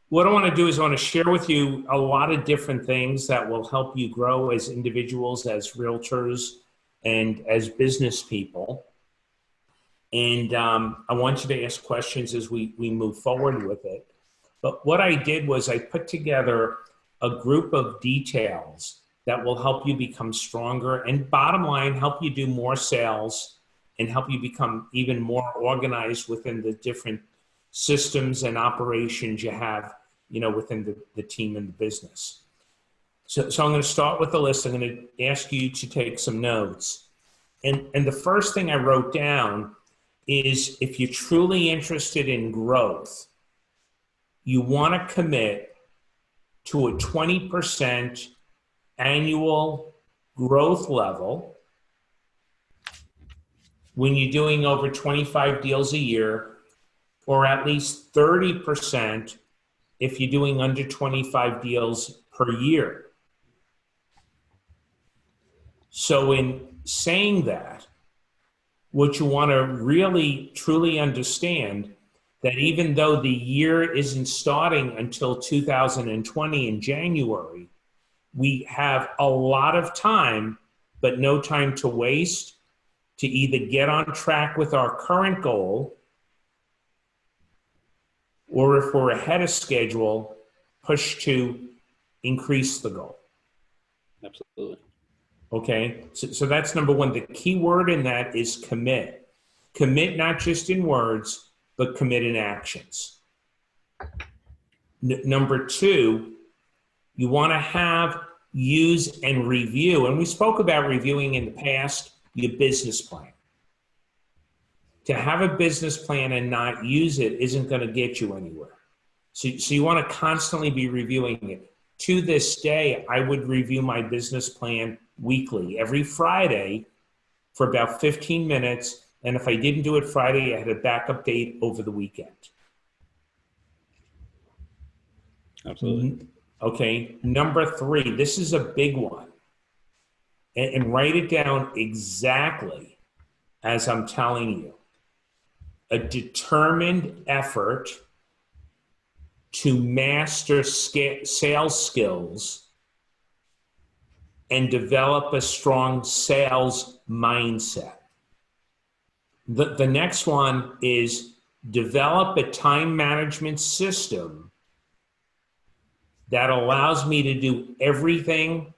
what I want to do is I want to share with you a lot of different things that will help you grow as individuals, as realtors, and as business people. And I want you to ask questions as we move forward with it. But what I did was I put together a group of details that will help you become stronger and, bottom line, help you do more sales and help you become even more organized within the different systems and operations you have, within the team and the business. So I'm going to start with the list. I'm going to ask you to take some notes. And the first thing I wrote down is, if you're truly interested in growth, you want to commit to a 20% annual growth level when you're doing over 25 deals a year, or at least 30% if you're doing under 25 deals per year. So in saying that, what you want to really truly understand, that even though the year isn't starting until 2020 in January, we have a lot of time, but no time to waste, to either get on track with our current goal, or if we're ahead of schedule, push to increase the goal. Absolutely. Okay, so that's number one. The key word in that is commit. Commit not just in words, but commit in actions. Number two, you want to use and review, and we spoke about reviewing in the past, your business plan. To have a business plan and not use it isn't going to get you anywhere. So you want to constantly be reviewing it. To this day, I would review my business plan weekly, every Friday for about 15 minutes. And if I didn't do it Friday, I had a backup date over the weekend. Absolutely. Okay, number three, this is a big one. And write it down exactly as I'm telling you. A determined effort to master sales skills and develop a strong sales mindset. The next one is develop a time management system that allows me to do everything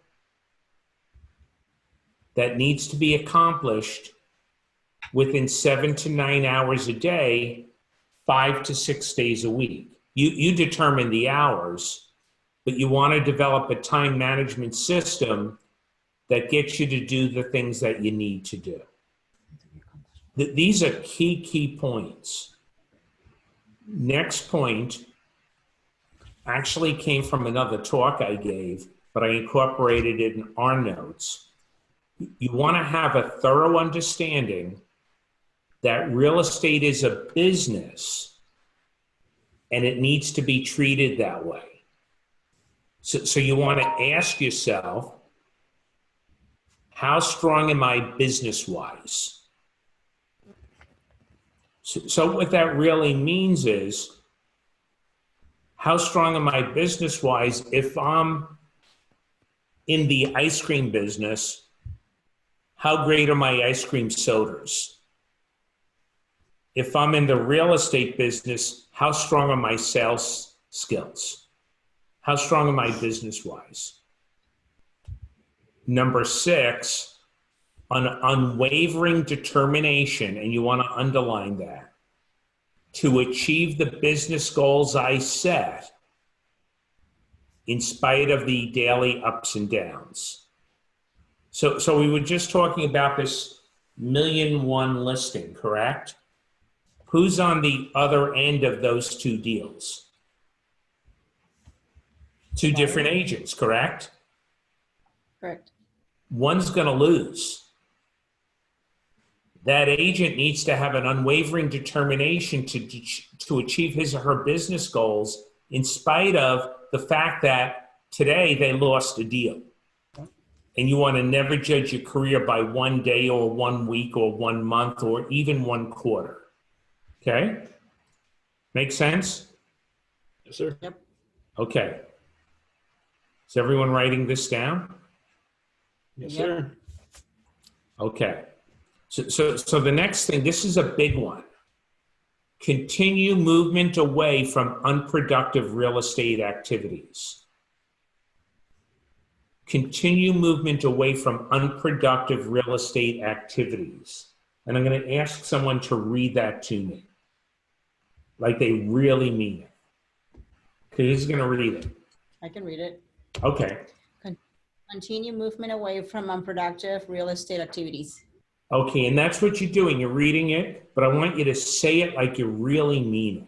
that needs to be accomplished within 7 to 9 hours a day, 5 to 6 days a week. You determine the hours, but you want to develop a time management system that gets you to do the things that you need to do. These are key points. Next point actually came from another talk I gave, but I incorporated it in our notes. You want to have a thorough understanding that real estate is a business and it needs to be treated that way. So you want to ask yourself, how strong am I business-wise? So what that really means is, how strong am I business-wise? If I'm in the ice cream business, how great are my ice cream sodas? If I'm in the real estate business, how strong are my sales skills? How strong am I business-wise? Number 6, an unwavering determination, and you want to underline that, to achieve the business goals I set in spite of the daily ups and downs. So we were just talking about this 1,000,001 listing, correct? Who's on the other end of those two deals? Two different agents, correct? Correct. One's going to lose. That agent needs to have an unwavering determination to achieve his or her business goals in spite of the fact that today they lost a deal. And you want to never judge your career by one day or 1 week or 1 month or even 1 quarter. Okay? Make sense? Yes, sir. Yep. Okay. Is everyone writing this down? Yes, Yep. sir. Okay. So the next thing, this is a big one. Continue movement away from unproductive real estate activities. Continue movement away from unproductive real estate activities. And I'm going to ask someone to read that to me, like they really mean it. Okay, who's going to read it? I can read it. Okay. Continue movement away from unproductive real estate activities. Okay, and that's what you're doing. You're reading it, but I want you to say it like you really mean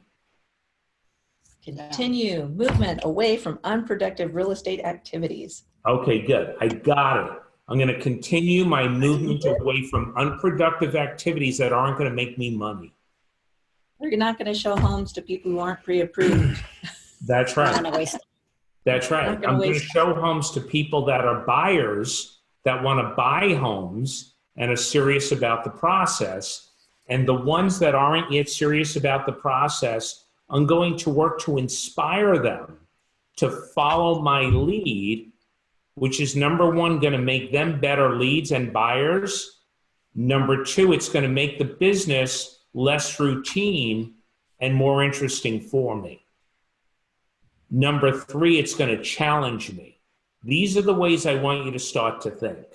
it. Continue movement away from unproductive real estate activities. Okay, good. I got it. I'm going to continue my movement away from unproductive activities that aren't going to make me money. You're not going to show homes to people who aren't pre-approved. That's Not right. gonna waste. That's right. Not gonna I'm going to waste- show homes to people that are buyers that want to buy homes and are serious about the process. And the ones that aren't yet serious about the process, I'm going to work to inspire them to follow my lead, which is number one, going to make them better leads and buyers. Number two, it's going to make the business less routine and more interesting for me. Number three, it's going to challenge me. These are the ways I want you to start to think.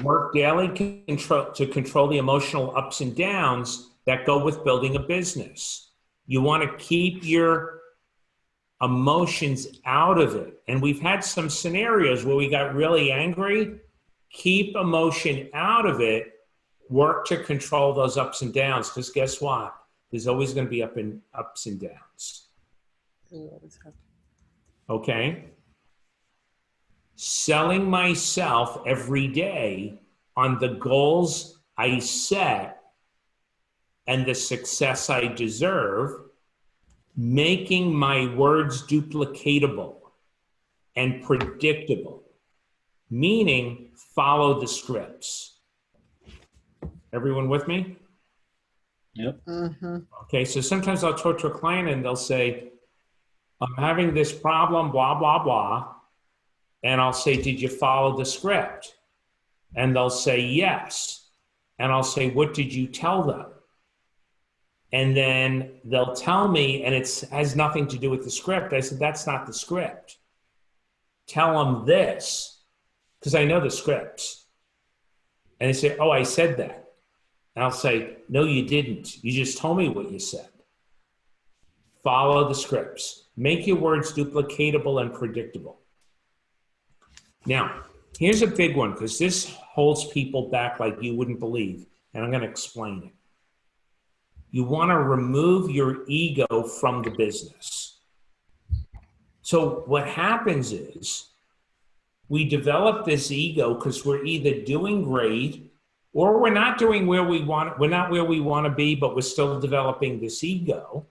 Work daily to control the emotional ups and downs that go with building a business. You want to keep your emotions out of it. And we've had some scenarios where we got really angry. Keep emotion out of it. Work to control those ups and downs, because guess what? There's always going to be ups and downs. Okay? Selling myself every day on the goals I set and the success I deserve, making my words duplicatable and predictable, meaning follow the scripts. Everyone with me? Yep. Okay, so sometimes I'll talk to a client and they'll say, I'm having this problem, blah, blah, blah. And I'll say, did you follow the script? And they'll say, yes. And I'll say, what did you tell them? And then they'll tell me, and it has nothing to do with the script. I said, that's not the script. Tell them this, because I know the scripts. And they say, oh, I said that. And I'll say, no, you didn't. You just told me what you said. Follow the scripts. Make your words duplicatable and predictable. Now, here's a big one, because this holds people back like you wouldn't believe, and I'm going to explain it. You want to remove your ego from the business. So what happens is we develop this ego because we're either doing great or we're not doing where we want. We're not where we want to be, but we're still developing this ego,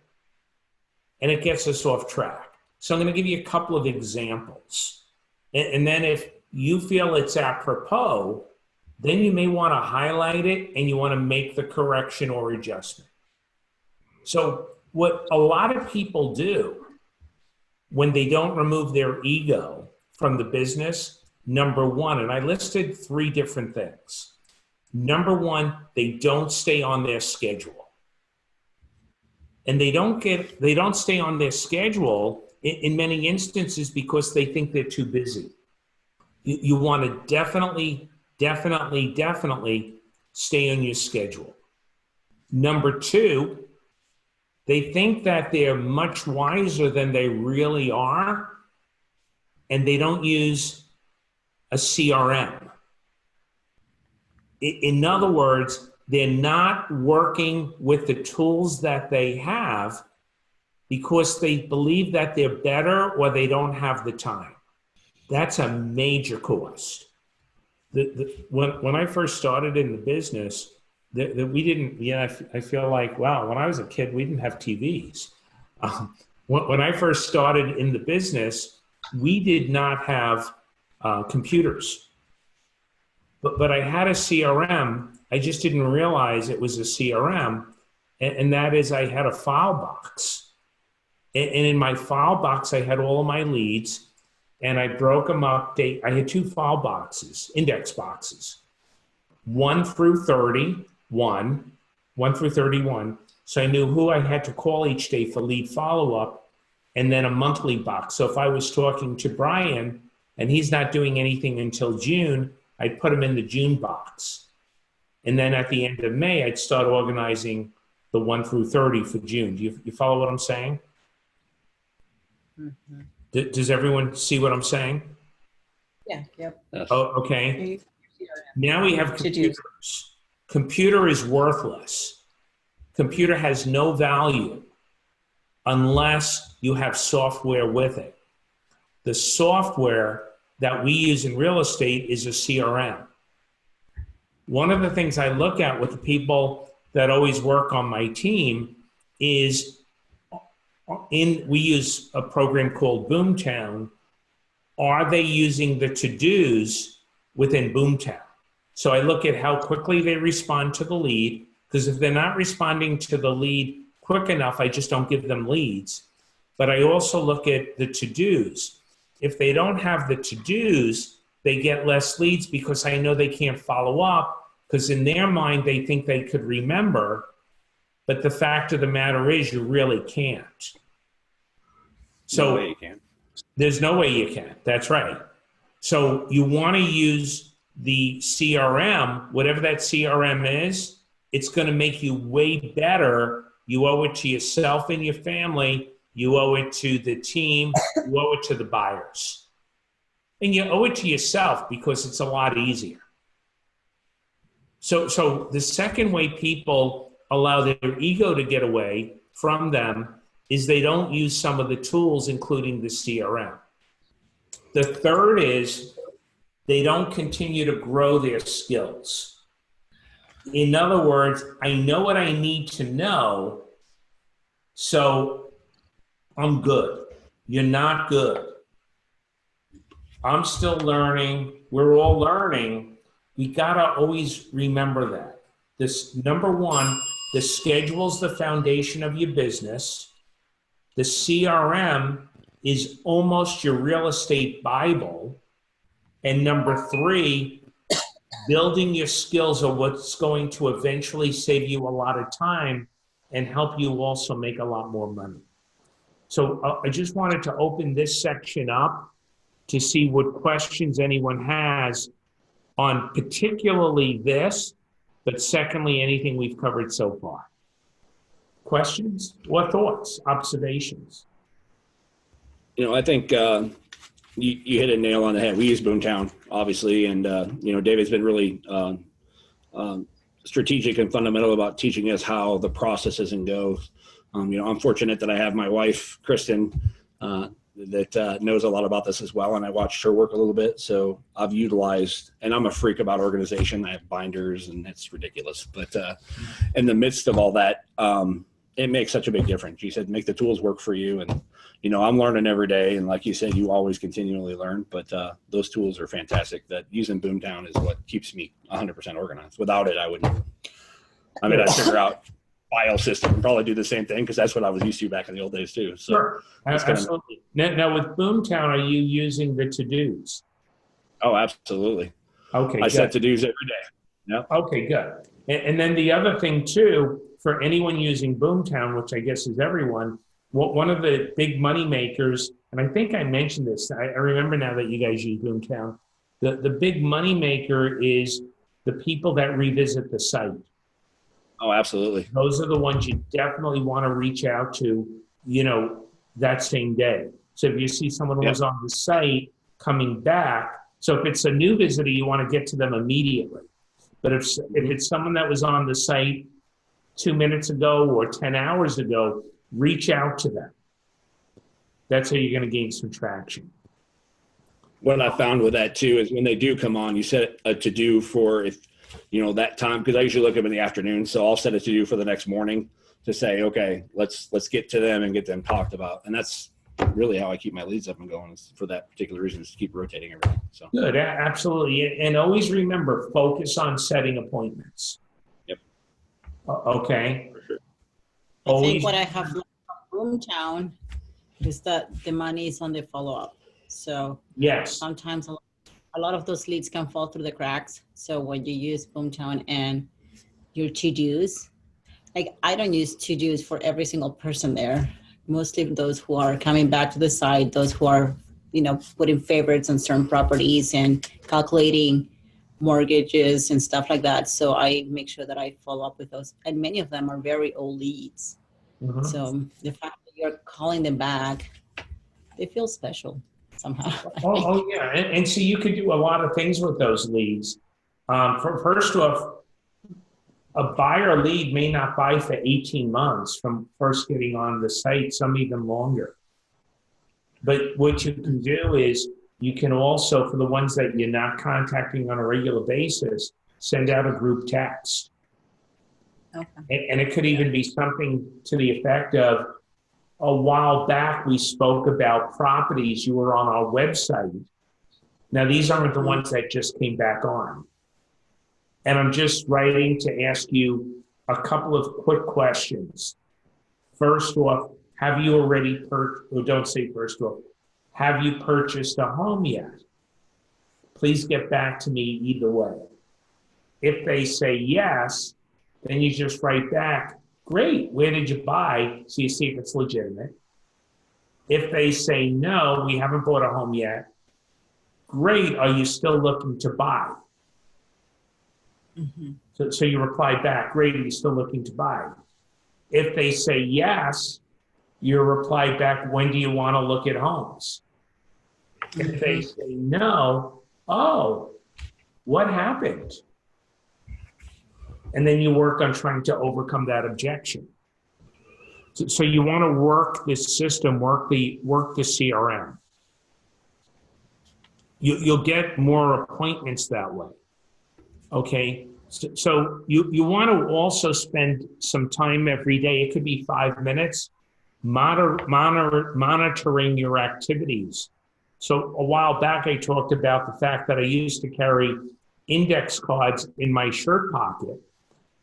and it gets us off track. So I'm going to give you a couple of examples. And then if you feel it's apropos, then you may want to highlight it and you want to make the correction or adjustment. So what a lot of people do when they don't remove their ego from the business, number one, and I listed 3 different things. Number one, they don't stay on their schedule. And they don't stay on their schedule in many instances because they think they're too busy. You want to definitely stay on your schedule. Number 2, they think that they're much wiser than they really are, and they don't use a CRM. In other words, they're not working with the tools that they have because they believe that they're better or they don't have the time. That's a major cost. When I first started in the business, we didn't, I feel like, wow, when I was a kid, we didn't have TVs. When I first started in the business, we did not have computers. But I had a CRM. I just didn't realize it was a CRM. And that is, I had a file box. And in my file box, I had all of my leads, and I broke them up. I had 2 file boxes, index boxes, 1 through 31, 1 through 31. So I knew who I had to call each day for lead follow-up, and then a monthly box. So if I was talking to Brian and he's not doing anything until June, I'd put him in the June box. And then at the end of May, I'd start organizing the 1 through 30 for June. Do you follow what I'm saying? Mhm. Does everyone see what I'm saying? Yeah, yep. Yes. Oh, okay. Now we have To-dos. computers. Computer is worthless. Computer has no value unless you have software with it. The software that we use in real estate is a CRM. One of the things I look at with the people that always work on my team is we use a program called Boomtown. Are they using the to-dos within Boomtown? So I look at how quickly they respond to the lead, because if they're not responding to the lead quick enough, I just don't give them leads. But I also look at the to-dos. If they don't have the to-dos, they get less leads because I know they can't follow up, because in their mind, they think they could remember. But the fact of the matter is, you really can't. So No way you can. there's no way you can. That's right. So you want to use the CRM, whatever that CRM is, it's going to make you way better. You owe it to yourself and your family. You owe it to the team. You owe it to the buyers. And you owe it to yourself because it's a lot easier. So the second way people allow their ego to get away from them is they don't use some of the tools, including the CRM. The third is they don't continue to grow their skills. In other words, I know what I need to know, so I'm good. You're not good. I'm still learning. We're all learning. We gotta always remember that. This, number one, the schedule's the foundation of your business. The CRM is almost your real estate Bible. And number three, building your skills are what's going to eventually save you a lot of time and help you also make a lot more money. So I just wanted to open this section up to see what questions anyone has on particularly this, but secondly, anything we've covered so far. Questions or thoughts, observations? You know, I think you hit a nail on the head. We use Boomtown, obviously, and you know, David's been really strategic and fundamental about teaching us how the process is and goes. You know, I'm fortunate that I have my wife, Kristen, that knows a lot about this as well, and I watched her work a little bit. So I've utilized, and I'm a freak about organization. I have binders, and it's ridiculous. But in the midst of all that, it makes such a big difference. You said make the tools work for you, and you know, I'm learning every day, and like you said, you always continually learn. But those tools are fantastic. That using Boomtown is what keeps me 100% organized. Without it, I wouldn't. I mean, I'd figure out file system and probably do the same thing because that's what I was used to back in the old days too. So sure, absolutely. Now with Boomtown, are you using the to-dos? Oh, absolutely. Okay, I set to-dos every day. Yeah. Okay, good. And then the other thing too, for anyone using Boomtown, which I guess is everyone, one of the big money makers, and I think I mentioned this, I remember now that you guys use Boomtown, the big money maker is the people that revisit the site. Oh, absolutely. Those are the ones you definitely want to reach out to, you know, that same day. So if you see someone who was on the site coming back, so if it's a new visitor, you want to get to them immediately. But if it's someone that was on the site 2 minutes ago or 10 hours ago, reach out to them. That's how you're going to gain some traction. What I found with that too is when they do come on, you set a to-do for, if you know, that time, because I usually look up in the afternoon, so I'll set a to-do for the next morning to say, okay, let's get to them and get them talked about. And that's really how I keep my leads up and going, is for that particular reason, is to keep rotating everything. So good, absolutely. And always remember, focus on setting appointments. Yep. Okay. For sure. I think what I have learned from Boomtown is that the money is on the follow-up. So Yes. sometimes a lot of those leads can fall through the cracks. So when you use Boomtown and your to-dos, like I don't use to-dos for every single person there. Mostly those who are coming back to the site, those who are, putting favorites on certain properties and calculating mortgages and stuff like that. So I make sure that I follow up with those. And many of them are very old leads. Mhm. So the fact that you're calling them back, they feel special somehow. Oh yeah. And so you could do a lot of things with those leads. First off, a buyer lead may not buy for 18 months from first getting on the site, some even longer. But what you can do is you can also, for the ones that you're not contacting on a regular basis, send out a group text. Okay. And it could even be something to the effect of, a while back we spoke about properties you were on our website. Now these aren't the ones that just came back on. And I'm just writing to ask you a couple of quick questions. First off, have you already don't say first off, have you purchased a home yet? Please get back to me either way. If they say yes, then you just write back, great, where did you buy? So you see if it's legitimate. If they say no, we haven't bought a home yet, great, are you still looking to buy? Mm-hmm. So you reply back, great, are you still looking to buy? If they say yes, you reply back, when do you want to look at homes? If they say no, oh, what happened? And then you work on trying to overcome that objection. So you want to work this system, work the CRM. You'll get more appointments that way. Okay. So you want to also spend some time every day. It could be 5 minutes monitoring your activities. So a while back, I talked about the fact that I used to carry index cards in my shirt pocket.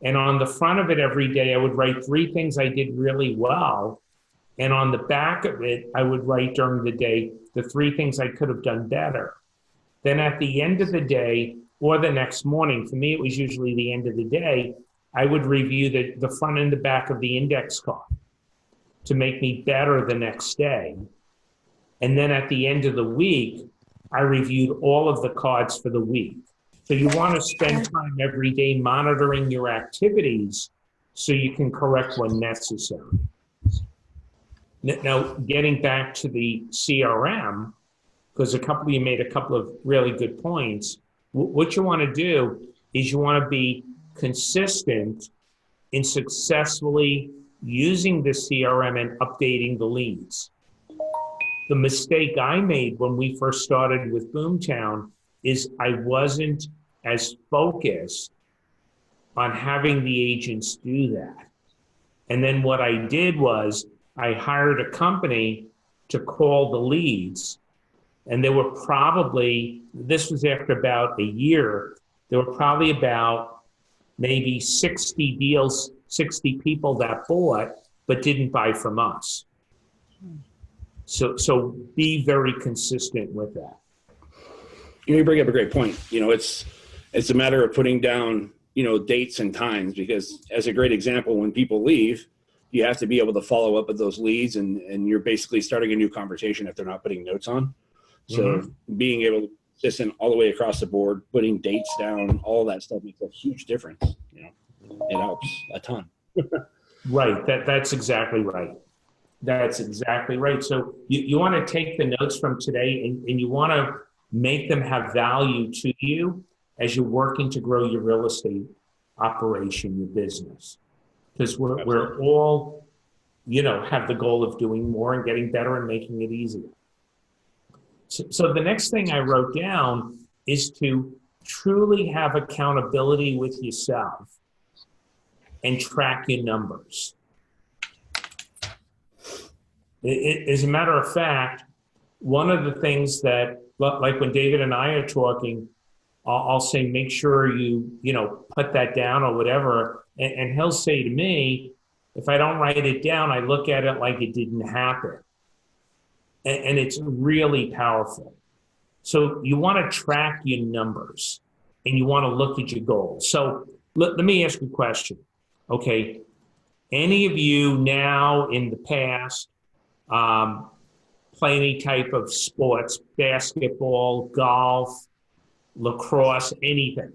And on the front of it every day, I would write 3 things I did really well. And on the back of it, I would write during the day the 3 things I could have done better. Then at the end of the day, or the next morning, for me, it was usually the end of the day, I would review the front and the back of the index card to make me better the next day. And then at the end of the week, I reviewed all of the cards for the week. So you want to spend time every day monitoring your activities so you can correct when necessary. Now, getting back to the CRM, because you made a couple of really good points. What you want to do is you want to be consistent in successfully using the CRM and updating the leads. The mistake I made when we first started with Boomtown is I wasn't as focused on having the agents do that. And then what I did was I hired a company to call the leads. And there were probably, this was after about a year, there were probably about maybe 60 deals, 60 people that bought, but didn't buy from us. So be very consistent with that. You bring up a great point. It's a matter of putting down, dates and times, because as a great example, when people leave, you have to be able to follow up with those leads, and you're basically starting a new conversation if they're not putting notes on. So being able to listen all the way across the board, putting dates down, all that stuff makes a huge difference. It helps a ton. Right. That's exactly right. That's exactly right. So you want to take the notes from today and you want to make them have value to you as you're working to grow your real estate operation, your business. Because we're all, have the goal of doing more and getting better and making it easier. So the next thing I wrote down is to truly have accountability with yourself and track your numbers. As a matter of fact, one of the things that, like when David and I are talking, I'll say, make sure you put that down or whatever. And he'll say to me, if I don't write it down, I look at it like it didn't happen. and it's really powerful. So you want to track your numbers and you want to look at your goals. So let me ask you a question. Okay. Any of you now in the past play any type of sports, basketball, golf, lacrosse, anything?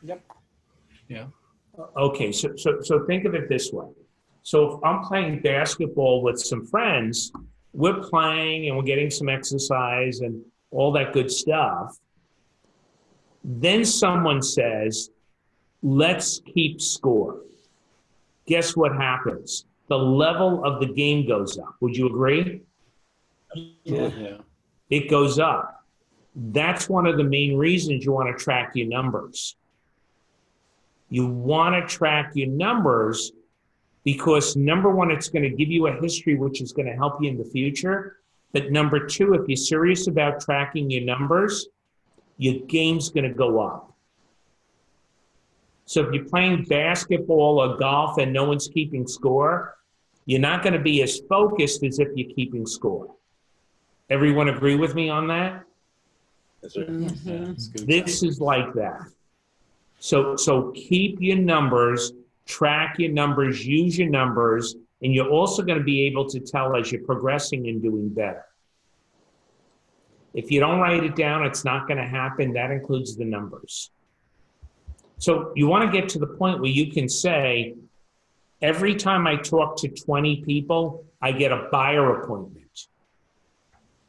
Yep. Yeah. Okay, so think of it this way. So if I'm playing basketball with some friends, we're playing and we're getting some exercise and all that good stuff. Then someone says, let's keep score. Guess what happens? The level of the game goes up. Would you agree? Yeah. It goes up. That's one of the main reasons you want to track your numbers. You want to track your numbers because number one, it's going to give you a history which is going to help you in the future. But number two, if you're serious about tracking your numbers, your game's going to go up. So if you're playing basketball or golf and no one's keeping score, you're not going to be as focused as if you're keeping score. Everyone agree with me on that? Yes, sir. Yeah, this is like that. So keep your numbers, track your numbers, use your numbers, and you're also going to be able to tell as you're progressing and doing better. If you don't write it down, it's not going to happen. That includes the numbers. So you want to get to the point where you can say, every time I talk to 20 people, I get a buyer appointment.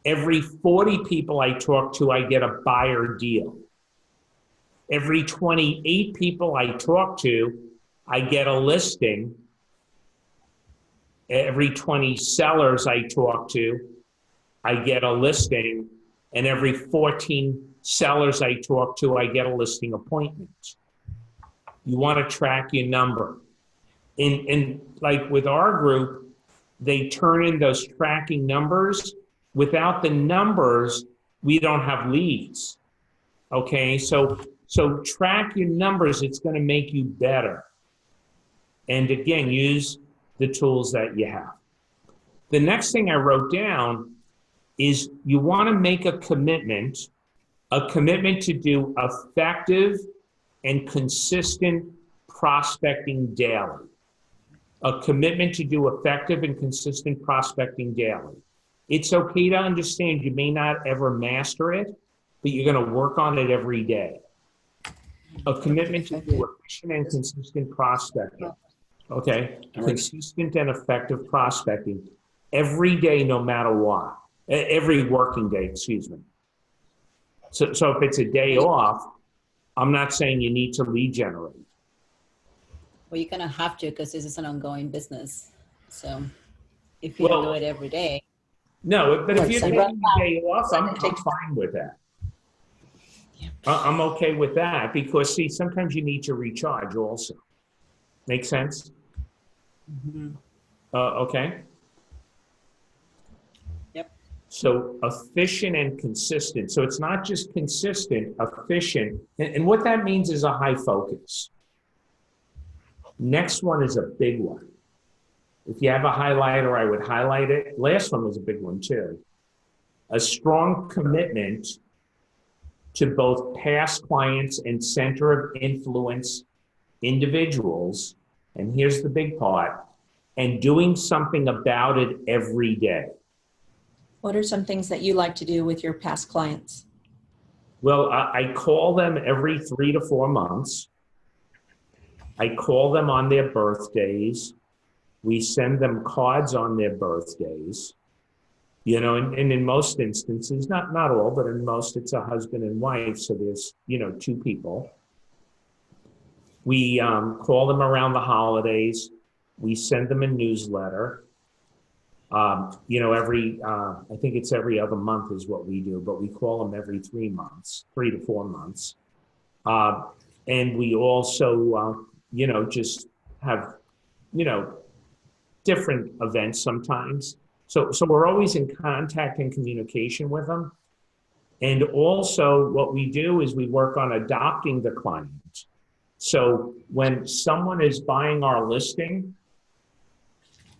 Every 40 people I talk to, I get a buyer deal. Every 28 people I talk to, I get a listing. Every 20 sellers I talk to, I get a listing. And every 14 sellers I talk to, I get a listing appointment. You want to track your number. And like with our group, they turn in those tracking numbers. Without the numbers, we don't have leads. Okay, so track your numbers. It's going to make you better. And again, use the tools that you have. The next thing I wrote down is you want to make a commitment to do effective and consistent prospecting daily. A commitment to do effective and consistent prospecting daily. It's okay to understand you may not ever master it, but you're going to work on it every day. A commitment to do efficient and consistent prospecting. Okay? Consistent and effective prospecting every day, no matter what. Every working day, excuse me. So if it's a day off, I'm not saying you need to lead generate. Well, you're going to have to because this is an ongoing business. So if you don't do it every day. No, but if you're taking a day off, I'm fine with that. Yeah. I'm okay with that because, see, sometimes you need to recharge also. Make sense? Mm-hmm. Okay. Yep. So efficient and consistent. So it's not just consistent, efficient. And what that means is a high focus. Next one is a big one. If you have a highlighter, I would highlight it. Last one was a big one too. A strong commitment to both past clients and center of influence individuals. And here's the big part, and doing something about it every day. What are some things that you like to do with your past clients? Well, I call them every 3 to 4 months. I call them on their birthdays. We send them cards on their birthdays. You know, and in most instances, not all, but in most, it's a husband and wife. So there's, 2 people. We call them around the holidays. We send them a newsletter. Every, I think it's every other month is what we do, but we call them every 3 months, 3 to 4 months. And we also, just have, different events sometimes. So we're always in contact and communication with them. And also what we do is we work on adopting the client. So when someone is buying our listing,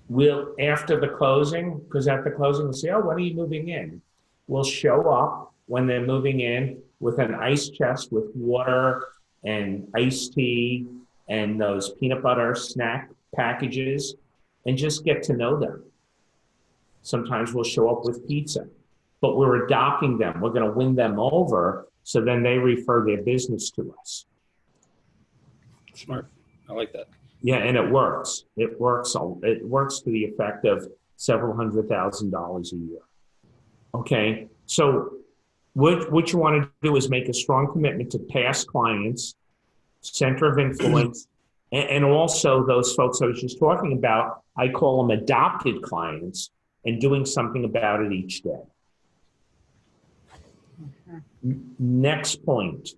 we'll, after the closing, because at the closing, we'll say, oh, when are you moving in? We'll show up when they're moving in with an ice chest with water and iced tea and those peanut butter snack packages and just get to know them. Sometimes we'll show up with pizza, but we're adopting them. We're going to win them over, so then they refer their business to us. Smart. I like that. Yeah, and it works. It works. It works to the effect of several $100,000 a year. Okay, so what you want to do is make a strong commitment to past clients, center of influence, and also those folks I was just talking about. I call them adopted clients, and doing something about it each day. Next point.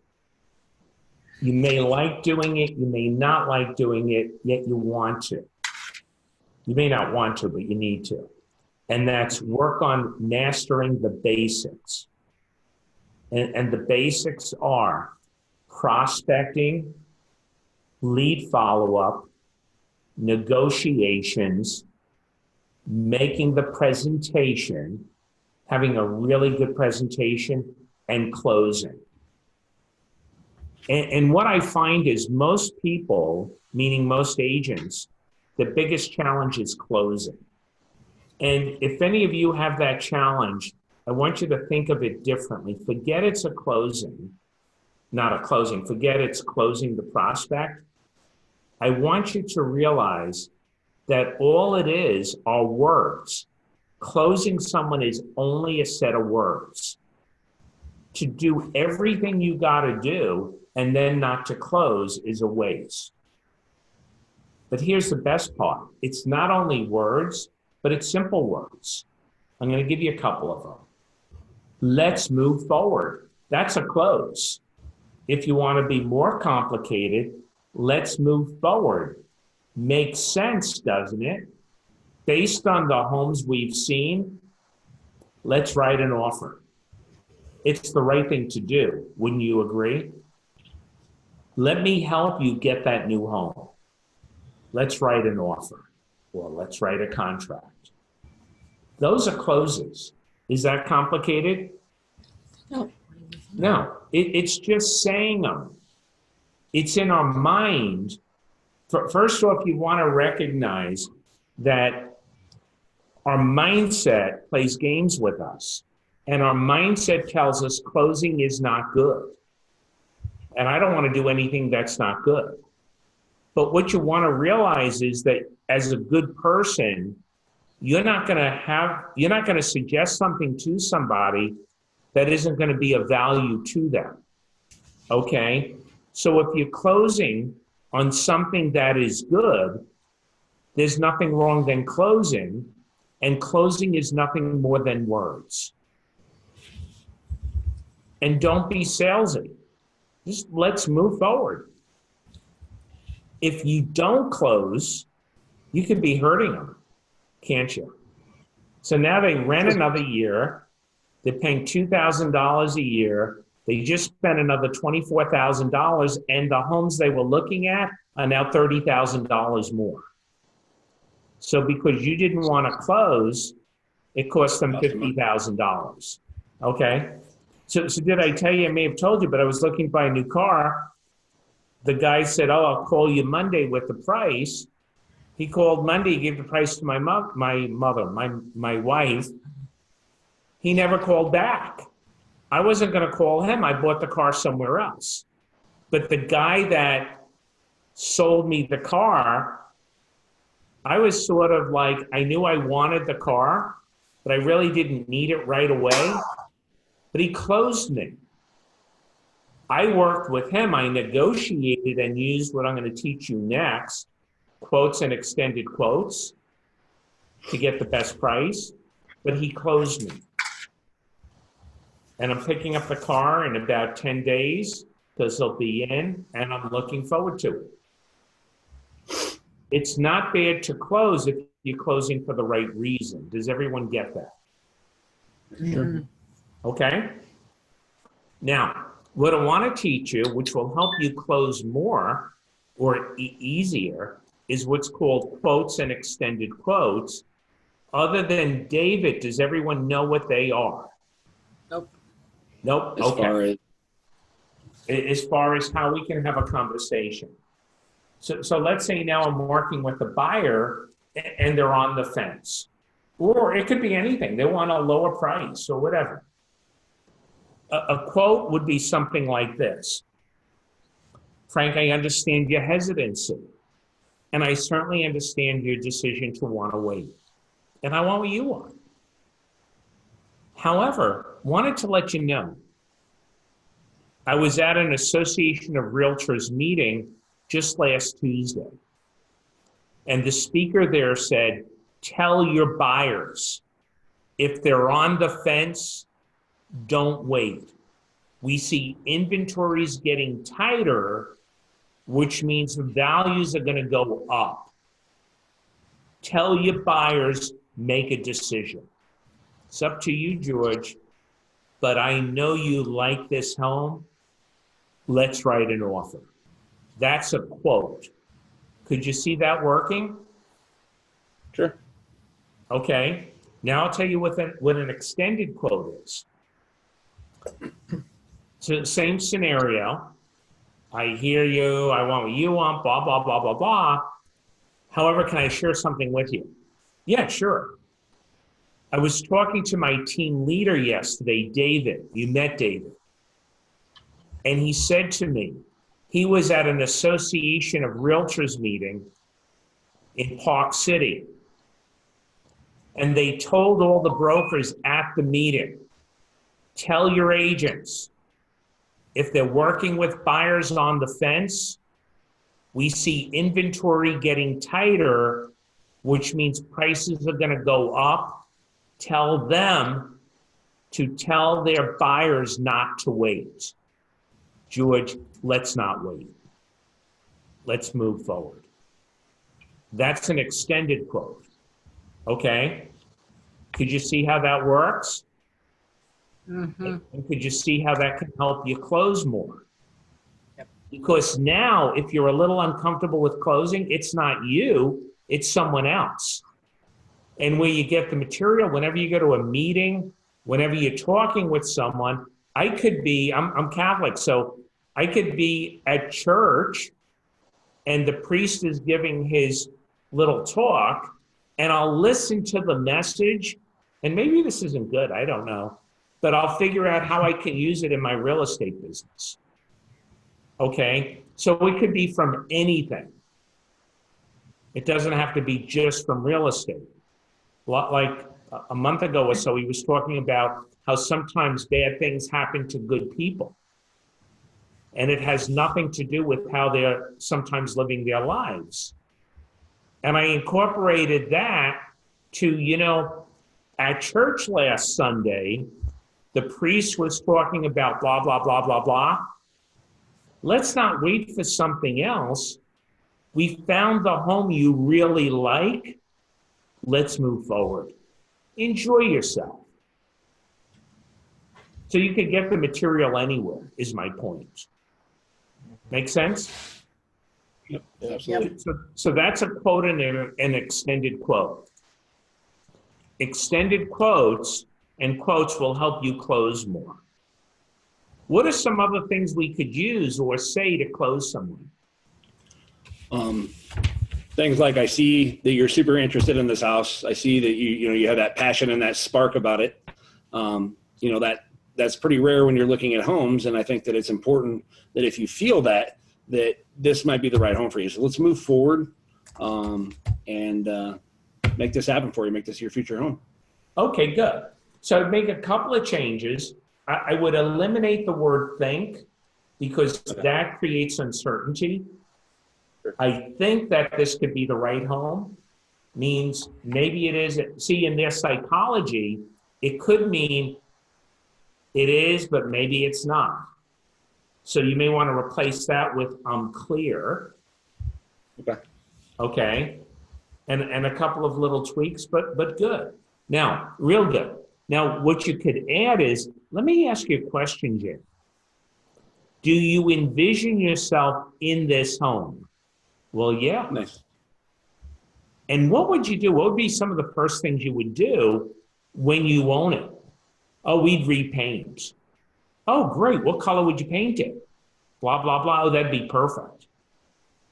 You may like doing it, you may not like doing it, yet you want to. You may not want to, but you need to. And that's work on mastering the basics. And the basics are prospecting, lead follow-up, negotiations, making the presentation, having a really good presentation, and closing. And what I find is most people, meaning most agents, the biggest challenge is closing. And if any of you have that challenge, I want you to think of it differently. Forget it's a closing, not a closing. Forget it's closing the prospect. I want you to realize that all it is are words. Closing someone is only a set of words. To do everything you got to do and then not to close is a waste. But here's the best part. It's not only words, but it's simple words. I'm going to give you a couple of them. Let's move forward. That's a close. If you want to be more complicated, let's move forward. Makes sense, doesn't it? Based on the homes we've seen, let's write an offer. It's the right thing to do. Wouldn't you agree? Let me help you get that new home. Let's write an offer. Or let's write a contract. Those are closes. Is that complicated? No. No, it's just saying them. It's in our mind. First off, you want to recognize that our mindset plays games with us. And our mindset tells us closing is not good. And I don't want to do anything that's not good. But what you want to realize is that as a good person, you're not going to suggest something to somebody that isn't going to be of value to them. Okay? So if you're closing on something that is good, there's nothing wrong than closing, and closing is nothing more than words. And don't be salesy. Just let's move forward. If you don't close, you could be hurting them, can't you? So now they rent another year. They're paying $2,000 a year. They just spent another $24,000, and the homes they were looking at are now $30,000 more. So because you didn't want to close, it cost them $50,000. Okay? So did I tell you? I may have told you, but I was looking to buy a new car. The guy said, oh, I'll call you Monday with the price. He called Monday, gave the price to my wife. He never called back. I wasn't going to call him. I bought the car somewhere else. But the guy that sold me the car, I was sort of like, I knew I wanted the car, but I really didn't need it right away. But he closed me. I worked with him. I negotiated and used what I'm going to teach you next, quotes and extended quotes, to get the best price. But he closed me. And I'm picking up the car in about 10 days because he'll be in, and I'm looking forward to it. It's not bad to close if you're closing for the right reason. Does everyone get that? Sure. Okay? Now, what I want to teach you, which will help you close more or easier, is what's called quotes and extended quotes. Other than David, does everyone know what they are? Nope. Nope. As far as how we can have a conversation. So let's say now I'm working with a buyer and they're on the fence. Or it could be anything. They want a lower price or whatever. A quote would be something like this. Frank, I understand your hesitancy. And I certainly understand your decision to want to wait. And I want what you want. However, wanted to let you know, I was at an Association of Realtors meeting just last Tuesday. And the speaker there said, tell your buyers, if they're on the fence, don't wait. We see inventories getting tighter, which means the values are going to go up. Tell your buyers, make a decision. It's up to you, George, but I know you like this home. Let's write an offer. That's a quote. Could you see that working? Sure. Okay. Now I'll tell you what an extended quote is. So same scenario. I hear you. I want what you want, blah, blah, blah, blah, blah. However, can I share something with you? Yeah, sure. I was talking to my team leader yesterday, David. You met David. And he said to me, he was at an Association of Realtors meeting in Park City. And they told all the brokers at the meeting, tell your agents, if they're working with buyers on the fence, we see inventory getting tighter, which means prices are going to go up. Tell them to tell their buyers not to wait. George, let's not wait. Let's move forward. That's an extended quote. Okay? Could you see how that works? Mm-hmm. And could you see how that can help you close more? Yep. Because now, if you're a little uncomfortable with closing, it's not you, it's someone else. And where you get the material, whenever you go to a meeting, whenever you're talking with someone, I could be, I'm Catholic, so I could be at church and the priest is giving his little talk and I'll listen to the message, and maybe this isn't good, I don't know, but I'll figure out how I can use it in my real estate business. Okay, so it could be from anything. It doesn't have to be just from real estate. Like a month ago or so, he was talking about how sometimes bad things happen to good people. And it has nothing to do with how they're sometimes living their lives. And I incorporated that to, at church last Sunday, the priest was talking about blah, blah, blah, blah, blah. Let's not wait for something else. We found the home you really like. Let's move forward. Enjoy yourself. So you can get the material anywhere, is my point. Make sense? Yep, absolutely. So that's a quote and an extended quote. Extended quotes and quotes will help you close more. What are some other things we could use or say to close someone? Things like, I see that you're super interested in this house. I see that you have that passion and that spark about it. That's pretty rare when you're looking at homes. And I think that it's important that if you feel that this might be the right home for you. So let's move forward and make this happen for you. Make this your future home. Okay, good. So I'd make a couple of changes. I would eliminate the word think because that creates uncertainty. I think that this could be the right home means maybe it is. See, in their psychology, it could mean it is, but maybe it's not. So you may want to replace that with I'm clear. Okay. And a couple of little tweaks, but good. Now, real good. Now, what you could add is, let me ask you a question, Jim. Do you envision yourself in this home? Well, yeah. Nice. And what would you do? What would be some of the first things you would do when you own it? Oh, we'd repaint. Oh, great. What color would you paint it? Blah, blah, blah. Oh, that'd be perfect.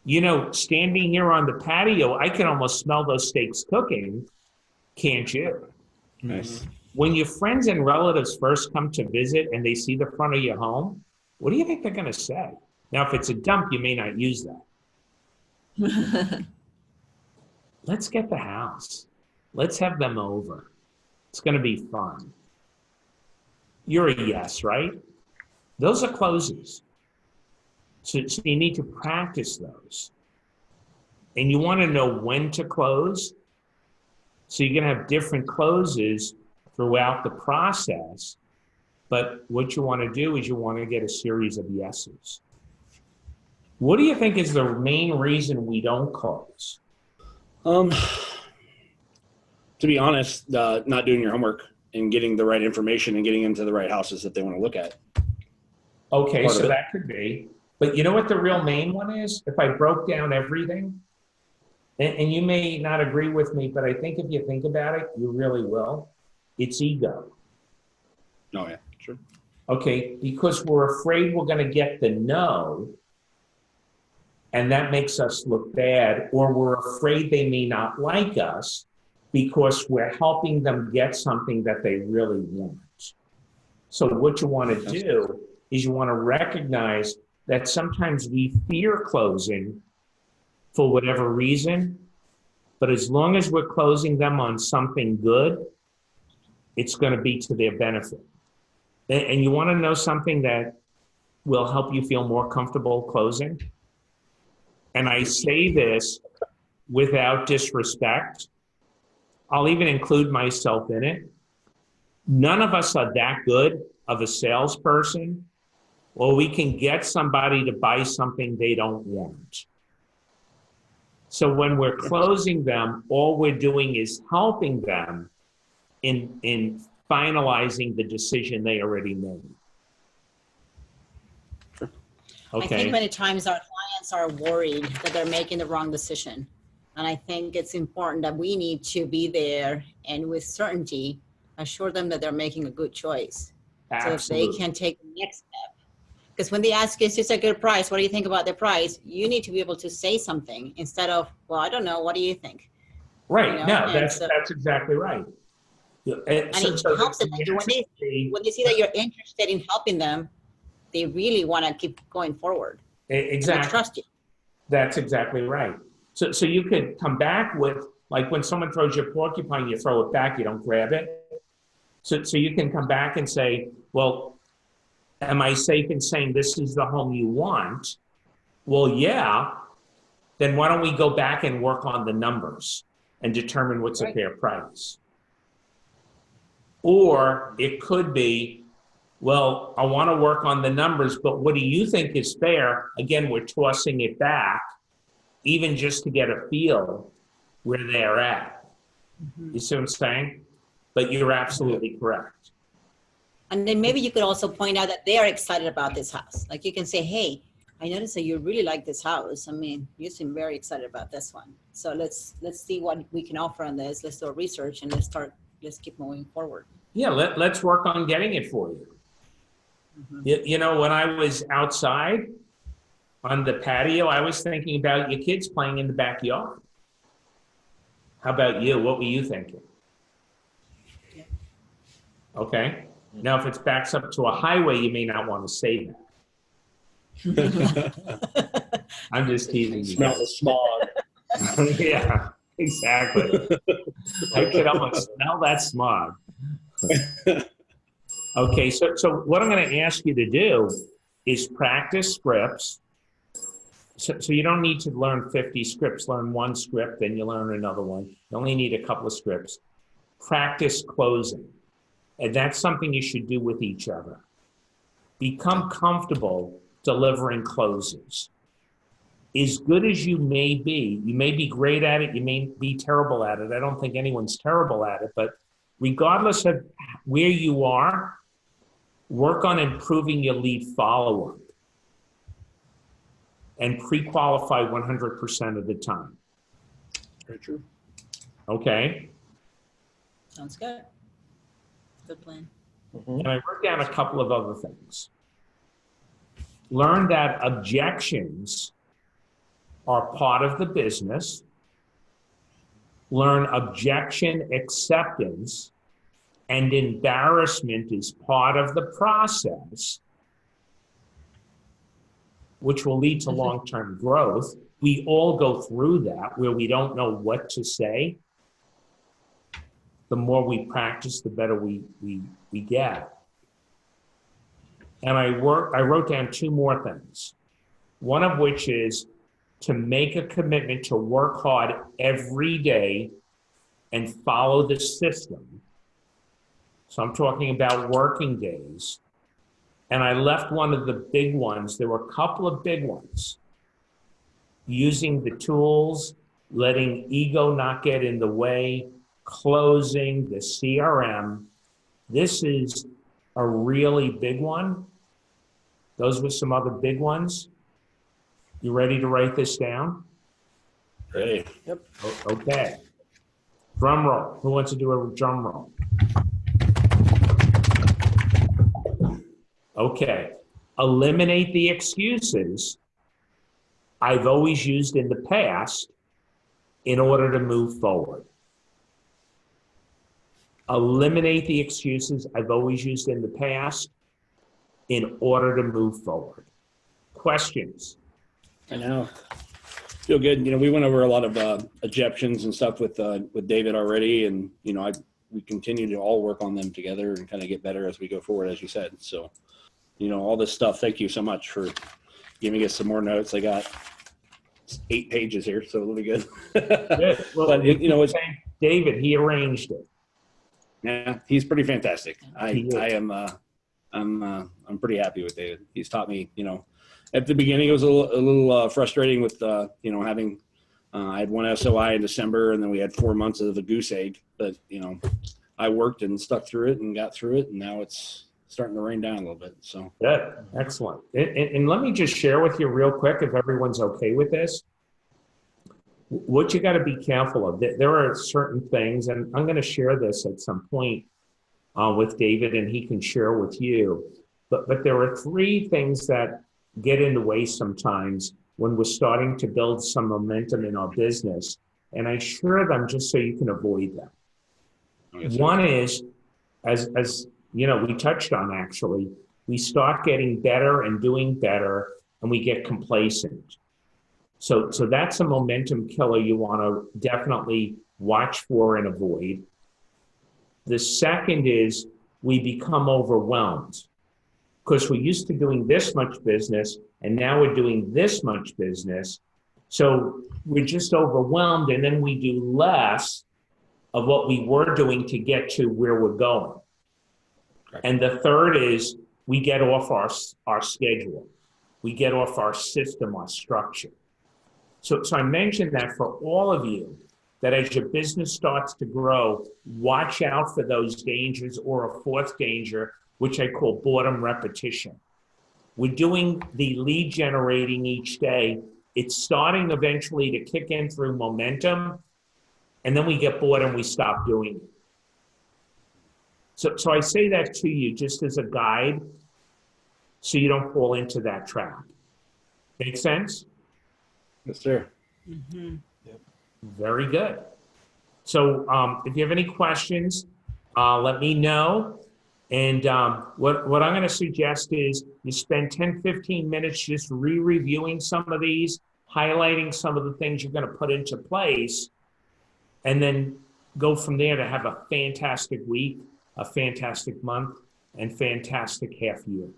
You know, standing here on the patio, I can almost smell those steaks cooking. Can't you? Nice. When your friends and relatives first come to visit and they see the front of your home, what do you think they're going to say? Now, if it's a dump, you may not use that. Let's get the house. Let's have them over. It's going to be fun. You're a yes, right? Those are closes. So you need to practice those. And you want to know when to close. So you're going to have different closes throughout the process. But what you want to do is you want to get a series of yeses. What do you think is the main reason we don't close? To be honest, not doing your homework and getting the right information and getting into the right houses that they want to look at. Okay, so that could be. But you know what the real main one is? If I broke down everything, and you may not agree with me, but I think if you think about it, you really will. It's ego. Oh, yeah, sure. Okay, because we're afraid we're going to get the no, and that makes us look bad, or we're afraid they may not like us because we're helping them get something that they really want. So what you want to do is you want to recognize that sometimes we fear closing for whatever reason, but as long as we're closing them on something good, it's going to be to their benefit. And you want to know something that will help you feel more comfortable closing? And I say this without disrespect. I'll even include myself in it. None of us are that good of a salesperson, or we can get somebody to buy something they don't want. So when we're closing them, all we're doing is helping them in finalizing the decision they already made. Okay. Okay. I think many times our clients are worried that they're making the wrong decision. And I think it's important that we need to be there and with certainty assure them that they're making a good choice. Absolutely. So that they can take the next step. Because when they ask you, is this a good price? What do you think about the price? You need to be able to say something instead of, well, I don't know. What do you think? Right. You know? No, that's exactly right. And it helps them. When they see that you're interested in helping them, they really want to keep going forward. Exactly. They trust you. That's exactly right. So you could come back with, like when someone throws you a porcupine, you throw it back, you don't grab it. So you can come back and say, well, am I safe in saying this is the home you want? Well, yeah. Then why don't we go back and work on the numbers and determine what's a fair price? Or it could be, well, I want to work on the numbers, but what do you think is fair? Again, we're tossing it back, even just to get a feel where they're at. Mm-hmm. You see what I'm saying? But you're absolutely correct. And then maybe you could also point out that they are excited about this house. Like you can say, hey, I noticed that you really like this house. I mean, you seem very excited about this one. So let's see what we can offer on this. Let's do research and let's keep moving forward. Yeah, let's work on getting it for you. Mm-hmm. You know, when I was outside on the patio, I was thinking about your kids playing in the backyard. How about you? What were you thinking? Yeah. Okay. Now, if it backs up to a highway, you may not want to say that. I'm just teasing you. Smell the smog. Yeah, exactly. I could almost smell that smog. Okay, so what I'm going to ask you to do is practice scripts. So you don't need to learn 50 scripts. Learn one script, then you learn another one. You only need a couple of scripts. Practice closing. And that's something you should do with each other. Become comfortable delivering closes. As good as you may be great at it, you may be terrible at it. I don't think anyone's terrible at it, but regardless of where you are, work on improving your lead follow-up and pre-qualify 100% of the time. Very true. Okay. Sounds good. Good plan. And I wrote down a couple of other things. Learn that objections are part of the business. Learn objection acceptance and embarrassment is part of the process, which will lead to long-term growth. We all go through that where we don't know what to say. The more we practice, the better we get. And I wrote down two more things. One of which is to make a commitment to work hard every day and follow the system. So I'm talking about working days. And I left one of the big ones. There were a couple of big ones. Using the tools, letting ego not get in the way, closing, the CRM. This is a really big one. Those were some other big ones. You ready to write this down? Ready. Yep. Okay. Drum roll. Who wants to do a drum roll? Okay. Eliminate the excuses I've always used in the past in order to move forward. Eliminate the excuses I've always used in the past in order to move forward. Questions? I know. Feel good. You know, we went over a lot of objections and stuff with David already, and you know, we continue to all work on them together and kind of get better as we go forward, as you said. So, you know, all this stuff. Thank you so much for giving us some more notes. I got 8 pages here, so it'll be good. Good. Well, but you know, it's David. He arranged it. Yeah, he's pretty fantastic. I'm pretty happy with David. He's taught me, you know, at the beginning it was a little frustrating with, you know, having, I had one SOI in December and then we had 4 months of a goose egg, but you know, I worked and stuck through it and got through it. And now it's starting to rain down a little bit. So good. Excellent. And let me just share with you real quick, if everyone's okay with this, what you got to be careful of. There are certain things, and I'm going to share this at some point with David, and he can share with you. But there are 3 things that get in the way sometimes when we're starting to build some momentum in our business. And I share them just so you can avoid them. One is, as you know, we touched on actually, we start getting better and doing better, and we get complacent. So that's a momentum killer you want to definitely watch for and avoid. The second is we become overwhelmed because we're used to doing this much business and now we're doing this much business. So we're just overwhelmed, and then we do less of what we were doing to get to where we're going. Right. And the third is we get off our schedule. We get off our system, our structure. So I mentioned that for all of you, that as your business starts to grow, watch out for those dangers, or a fourth danger, which I call boredom repetition. We're doing the lead generating each day. It's starting eventually to kick in through momentum, and then we get bored and we stop doing it. So I say that to you just as a guide so you don't fall into that trap. Make sense? Yes, sir. Mm-hmm. Yep. Very good. So if you have any questions, let me know. And what I'm going to suggest is you spend 10, 15 minutes just re-reviewing some of these, highlighting some of the things you're going to put into place, and then go from there to have a fantastic week, a fantastic month, and fantastic half year.